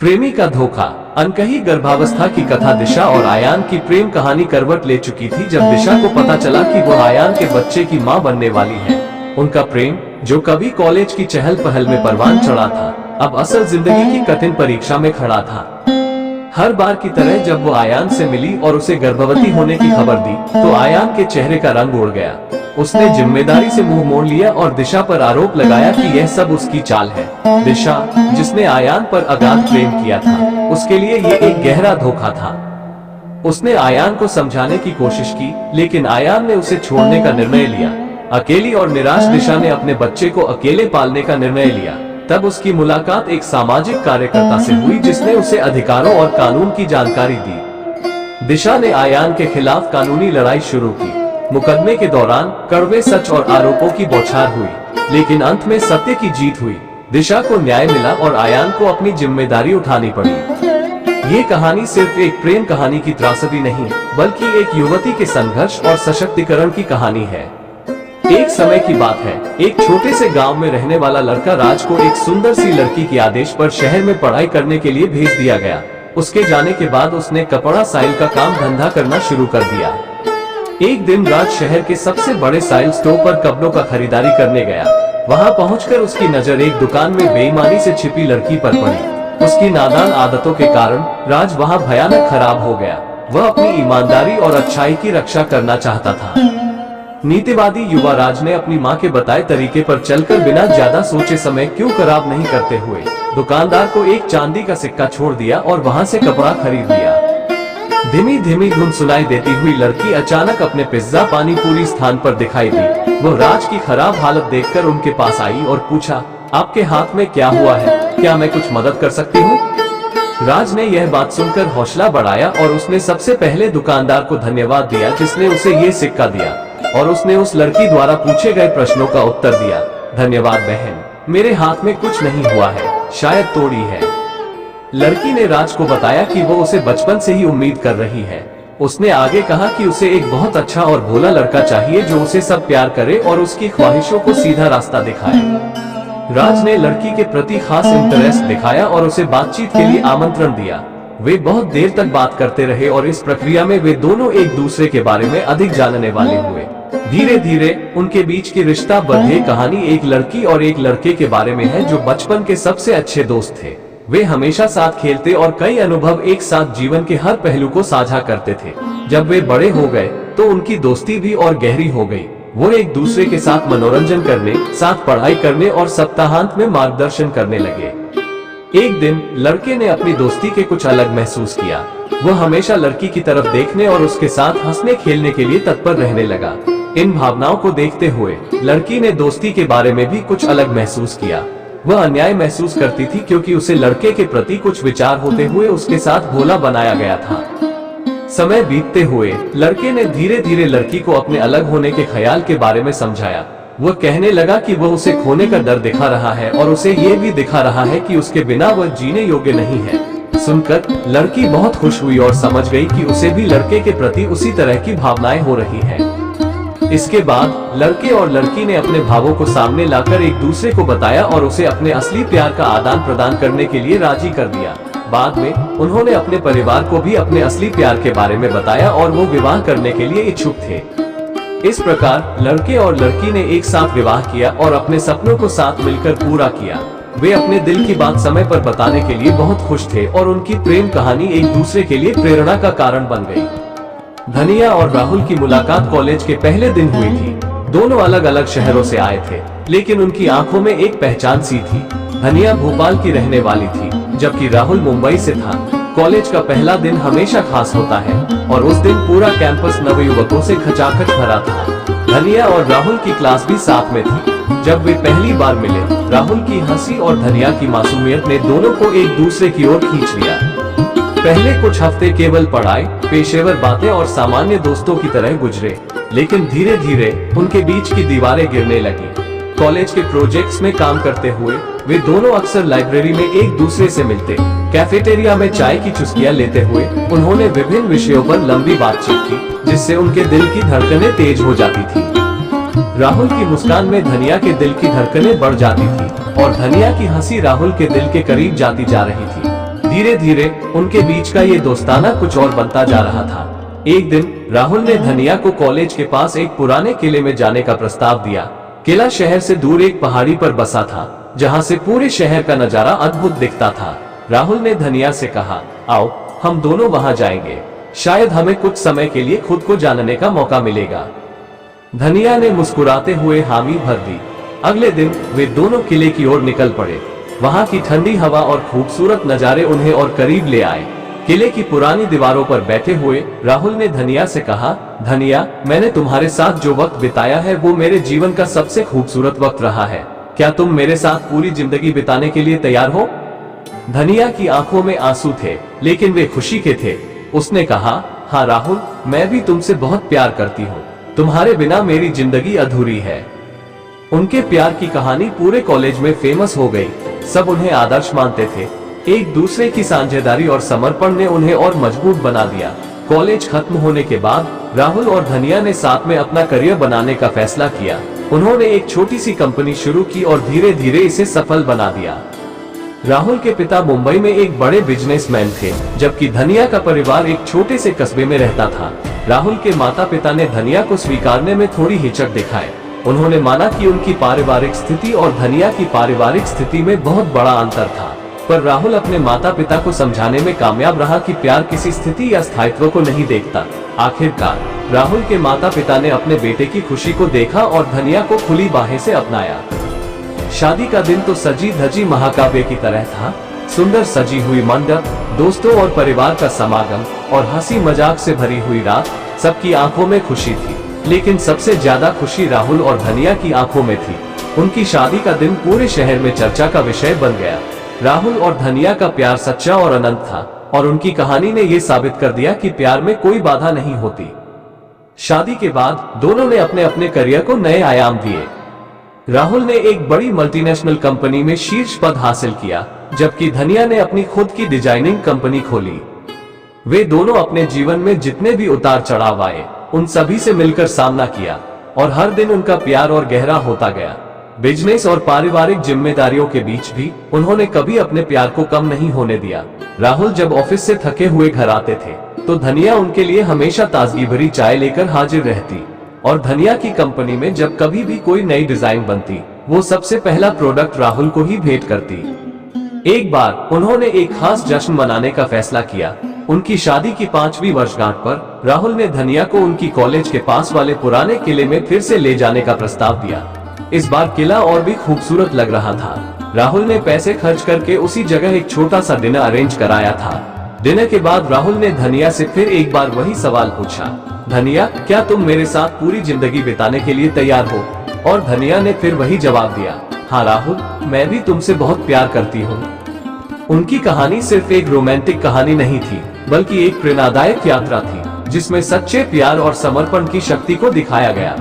प्रेमी का धोखा। अनकही गर्भावस्था की कथा दिशा और आयान की प्रेम कहानी करवट ले चुकी थी जब दिशा को पता चला कि वो आयान के बच्चे की मां बनने वाली है। उनका प्रेम, जो कभी कॉलेज की चहल पहल में परवान चढ़ा था, अब असल जिंदगी की कठिन परीक्षा में खड़ा था। हर बार की तरह जब वो आयान से मिली और उसे गर्भवती होने की खबर दी, तो आयान के चेहरे का रंग उड़ गया। उसने जिम्मेदारी से मुंह मोड़ लिया और दिशा पर आरोप लगाया कि यह सब उसकी चाल है। दिशा, जिसने आयान पर अगाध प्रेम किया था, उसके लिए ये एक गहरा धोखा था। उसने आयान को समझाने की कोशिश की, लेकिन आयान ने उसे छोड़ने का निर्णय लिया। अकेली और निराश दिशा ने अपने बच्चे को अकेले पालने का निर्णय लिया। तब उसकी मुलाकात एक सामाजिक कार्यकर्ता से हुई जिसने उसे अधिकारों और कानून की जानकारी दी। दिशा ने आयान के खिलाफ कानूनी लड़ाई शुरू की। मुकदमे के दौरान कड़वे सच और आरोपों की बौछार हुई, लेकिन अंत में सत्य की जीत हुई। दिशा को न्याय मिला और आयान को अपनी जिम्मेदारी उठानी पड़ी। ये कहानी सिर्फ एक प्रेम कहानी की त्रासदी नहीं, बल्कि एक युवती के संघर्ष और सशक्तिकरण की कहानी है। एक समय की बात है, एक छोटे से गांव में रहने वाला लड़का राज को एक सुंदर सी लड़की के आदेश पर शहर में पढ़ाई करने के लिए भेज दिया गया। उसके जाने के बाद उसने कपड़ा साइल का काम धंधा करना शुरू कर दिया। एक दिन राज शहर के सबसे बड़े साइल स्टोर पर कपड़ों का खरीदारी करने गया। वहां पहुंचकर उसकी नजर एक दुकान में बेईमानी से छिपी लड़की पर पड़ी। उसकी नादान आदतों के कारण राज वहां भयानक खराब हो गया। वह अपनी ईमानदारी और अच्छाई की रक्षा करना चाहता था। नीतिवादी युवा राज ने अपनी मां के बताए तरीके पर चलकर बिना ज्यादा सोचे समय क्यों खराब नहीं करते हुए दुकानदार को एक चांदी का सिक्का छोड़ दिया और वहां से कपड़ा खरीद लिया। धीमी धीमी धुन सुनाई देती हुई लड़की अचानक अपने पिज्जा पानी पूरी स्थान पर दिखाई दी। वो राज की खराब हालत देखकर उनके पास आई और पूछा, आपके हाथ में क्या हुआ है? क्या मैं कुछ मदद कर सकती हूँ? राज ने यह बात सुनकर हौसला बढ़ाया और उसने सबसे पहले दुकानदार को धन्यवाद दिया जिसने उसे ये सिक्का दिया, और उसने उस लड़की द्वारा पूछे गए प्रश्नों का उत्तर दिया। धन्यवाद बहन, मेरे हाथ में कुछ नहीं हुआ है, शायद तोड़ी है। लड़की ने राज को बताया कि वो उसे बचपन से ही उम्मीद कर रही है। उसने आगे कहा कि उसे एक बहुत अच्छा और भोला लड़का चाहिए जो उसे सब प्यार करे और उसकी ख्वाहिशों को सीधा रास्ता दिखाए। राज ने लड़की के प्रति खास इंटरेस्ट दिखाया और उसे बातचीत के लिए आमंत्रण दिया। वे बहुत देर तक बात करते रहे और इस प्रक्रिया में वे दोनों एक दूसरे के बारे में अधिक जानने वाले हुए। धीरे धीरे उनके बीच की रिश्ता बढ़े। कहानी एक लड़की और एक लड़के के बारे में है जो बचपन के सबसे अच्छे दोस्त थे। वे हमेशा साथ खेलते और कई अनुभव एक साथ जीवन के हर पहलू को साझा करते थे। जब वे बड़े हो गए तो उनकी दोस्ती भी और गहरी हो गई। वो एक दूसरे के साथ मनोरंजन करने, साथ पढ़ाई करने और सप्ताहांत में मार्गदर्शन करने लगे। एक दिन लड़के ने अपनी दोस्ती के कुछ अलग महसूस किया। वो हमेशा लड़की की तरफ देखने और उसके साथ हंसने खेलने के लिए तत्पर रहने लगा। इन भावनाओं को देखते हुए लड़की ने दोस्ती के बारे में भी कुछ अलग महसूस किया। वह अन्याय महसूस करती थी क्योंकि उसे लड़के के प्रति कुछ विचार होते हुए उसके साथ भोला बनाया गया था। समय बीतते हुए लड़के ने धीरे धीरे लड़की को अपने अलग होने के ख्याल के बारे में समझाया। वह कहने लगा कि वह उसे खोने का डर दिखा रहा है और उसे ये भी दिखा रहा है कि उसके बिना वह जीने योग्य नहीं है। सुनकर लड़की बहुत खुश हुई और समझ गई कि उसे भी लड़के के प्रति उसी तरह की भावनाएं हो रही हैं। इसके बाद लड़के और लड़की ने अपने भावों को सामने लाकर एक दूसरे को बताया और उसे अपने असली प्यार का आदान प्रदान करने के लिए राजी कर दिया। बाद में उन्होंने अपने परिवार को भी अपने असली प्यार के बारे में बताया और वो विवाह करने के लिए इच्छुक थे। इस प्रकार लड़के और लड़की ने एक साथ विवाह किया और अपने सपनों को साथ मिलकर पूरा किया। वे अपने दिल की बात समय पर बताने के लिए बहुत खुश थे और उनकी प्रेम कहानी एक दूसरे के लिए प्रेरणा का कारण बन गई। धनिया और राहुल की मुलाकात कॉलेज के पहले दिन हुई थी। दोनों अलग अलग शहरों से आए थे, लेकिन उनकी आंखों में एक पहचान सी थी। धनिया भोपाल की रहने वाली थी, जबकि राहुल मुंबई से था। कॉलेज का पहला दिन हमेशा खास होता है और उस दिन पूरा कैंपस नवयुवकों से खचाखच भरा था। धनिया और राहुल की क्लास भी साथ में थी। जब वे पहली बार मिले, राहुल की हंसी और धनिया की मासूमियत ने दोनों को एक दूसरे की ओर खींच लिया। पहले कुछ हफ्ते केवल पढ़ाई, पेशेवर बातें और सामान्य दोस्तों की तरह गुजरे, लेकिन धीरे धीरे उनके बीच की दीवारें गिरने लगी। कॉलेज के प्रोजेक्ट्स में काम करते हुए वे दोनों अक्सर लाइब्रेरी में एक दूसरे से मिलते। कैफेटेरिया में चाय की चुस्कियां लेते हुए उन्होंने विभिन्न विषयों पर लंबी बातचीत की, जिससे उनके दिल की धड़कनें तेज हो जाती थी। राहुल की मुस्कान में धनिया के दिल की धड़कनें बढ़ जाती थी और धनिया की हंसी राहुल के दिल के करीब जाती जा रही थी। धीरे धीरे उनके बीच का ये दोस्ताना कुछ और बनता जा रहा था। एक दिन राहुल ने धनिया को कॉलेज के पास एक पुराने किले में जाने का प्रस्ताव दिया। किला शहर से दूर एक पहाड़ी पर बसा था, जहाँ से पूरे शहर का नजारा अद्भुत दिखता था। राहुल ने धनिया से कहा, आओ हम दोनों वहां जाएंगे, शायद हमें कुछ समय के लिए खुद को जानने का मौका मिलेगा। धनिया ने मुस्कुराते हुए हामी भर दी। अगले दिन वे दोनों किले की ओर निकल पड़े। वहां की ठंडी हवा और खूबसूरत नजारे उन्हें और करीब ले आए। किले की पुरानी दीवारों पर बैठे हुए राहुल ने धनिया से कहा, धनिया, मैंने तुम्हारे साथ जो वक्त बिताया है वो मेरे जीवन का सबसे खूबसूरत वक्त रहा है। क्या तुम मेरे साथ पूरी जिंदगी बिताने के लिए तैयार हो? धनिया की आंखों में आंसू थे, लेकिन वे खुशी के थे। उसने कहा, हाँ राहुल, मैं भी तुमसे बहुत प्यार करती हूँ। तुम्हारे बिना मेरी जिंदगी अधूरी है। उनके प्यार की कहानी पूरे कॉलेज में फेमस हो गई। सब उन्हें आदर्श मानते थे। एक दूसरे की साझेदारी और समर्पण ने उन्हें और मजबूत बना दिया। कॉलेज खत्म होने के बाद राहुल और धनिया ने साथ में अपना करियर बनाने का फैसला किया। उन्होंने एक छोटी सी कंपनी शुरू की और धीरे धीरे इसे सफल बना दिया। राहुल के पिता मुंबई में एक बड़े बिजनेसमैन थे, जबकि धनिया का परिवार एक छोटे से कस्बे में रहता था। राहुल के माता पिता ने धनिया को स्वीकारने में थोड़ी हिचक दिखाई। उन्होंने माना कि उनकी पारिवारिक स्थिति और धनिया की पारिवारिक स्थिति में बहुत बड़ा अंतर था, पर राहुल अपने माता पिता को समझाने में कामयाब रहा कि प्यार किसी स्थिति या स्थायित्व को नहीं देखता। आखिरकार राहुल के माता पिता ने अपने बेटे की खुशी को देखा और धनिया को खुली बाहें से अपनाया। शादी का दिन तो सजी धजी महाकाव्य की तरह था। सुंदर सजी हुई मंडप, दोस्तों और परिवार का समागम और हंसी मजाक से भरी हुई रात, सबकी आंखों में खुशी थी। लेकिन सबसे ज्यादा खुशी राहुल और धनिया की आंखों में थी। उनकी शादी का दिन पूरे शहर में चर्चा का विषय बन गया। राहुल और धनिया का प्यार सच्चा और अनंत था, और उनकी कहानी ने यह साबित कर दिया कि प्यार में कोई बाधा नहीं होती। शादी के बाद दोनों ने अपने अपने करियर को नए आयाम दिए। राहुल ने एक बड़ी मल्टीनेशनल कंपनी में शीर्ष पद हासिल किया, जबकि धनिया ने अपनी खुद की डिजाइनिंग कंपनी खोली। वे दोनों अपने जीवन में जितने भी उतार चढ़ाव आए, उन सभी से मिलकर सामना किया, और हर दिन उनका प्यार और गहरा होता गया। बिजनेस और पारिवारिक जिम्मेदारियों के बीच भी उन्होंने कभी अपने प्यार को कम नहीं होने दिया। राहुल जब ऑफिस से थके हुए घर आते थे, तो धनिया उनके लिए हमेशा ताजगी भरी चाय लेकर हाजिर रहती, और धनिया की कंपनी में जब कभी भी कोई नई डिजाइन बनती, वो सबसे पहला प्रोडक्ट राहुल को ही भेंट करती। एक बार उन्होंने एक खास जश्न मनाने का फैसला किया। उनकी शादी की 5वीं वर्षगांठ पर राहुल ने धनिया को उनकी कॉलेज के पास वाले पुराने किले में फिर से ले जाने का प्रस्ताव दिया। इस बार किला और भी खूबसूरत लग रहा था। राहुल ने पैसे खर्च करके उसी जगह एक छोटा सा डिनर अरेंज कराया था। डिनर के बाद राहुल ने धनिया से फिर एक बार वही सवाल पूछा, धनिया, क्या तुम मेरे साथ पूरी जिंदगी बिताने के लिए तैयार हो? और धनिया ने फिर वही जवाब दिया, हाँ राहुल, मैं भी तुमसे बहुत प्यार करती हूँ। उनकी कहानी सिर्फ एक रोमांटिक कहानी नहीं थी, बल्कि एक प्रेरणादायक यात्रा थी, जिसमें सच्चे प्यार और समर्पण की शक्ति को दिखाया गया।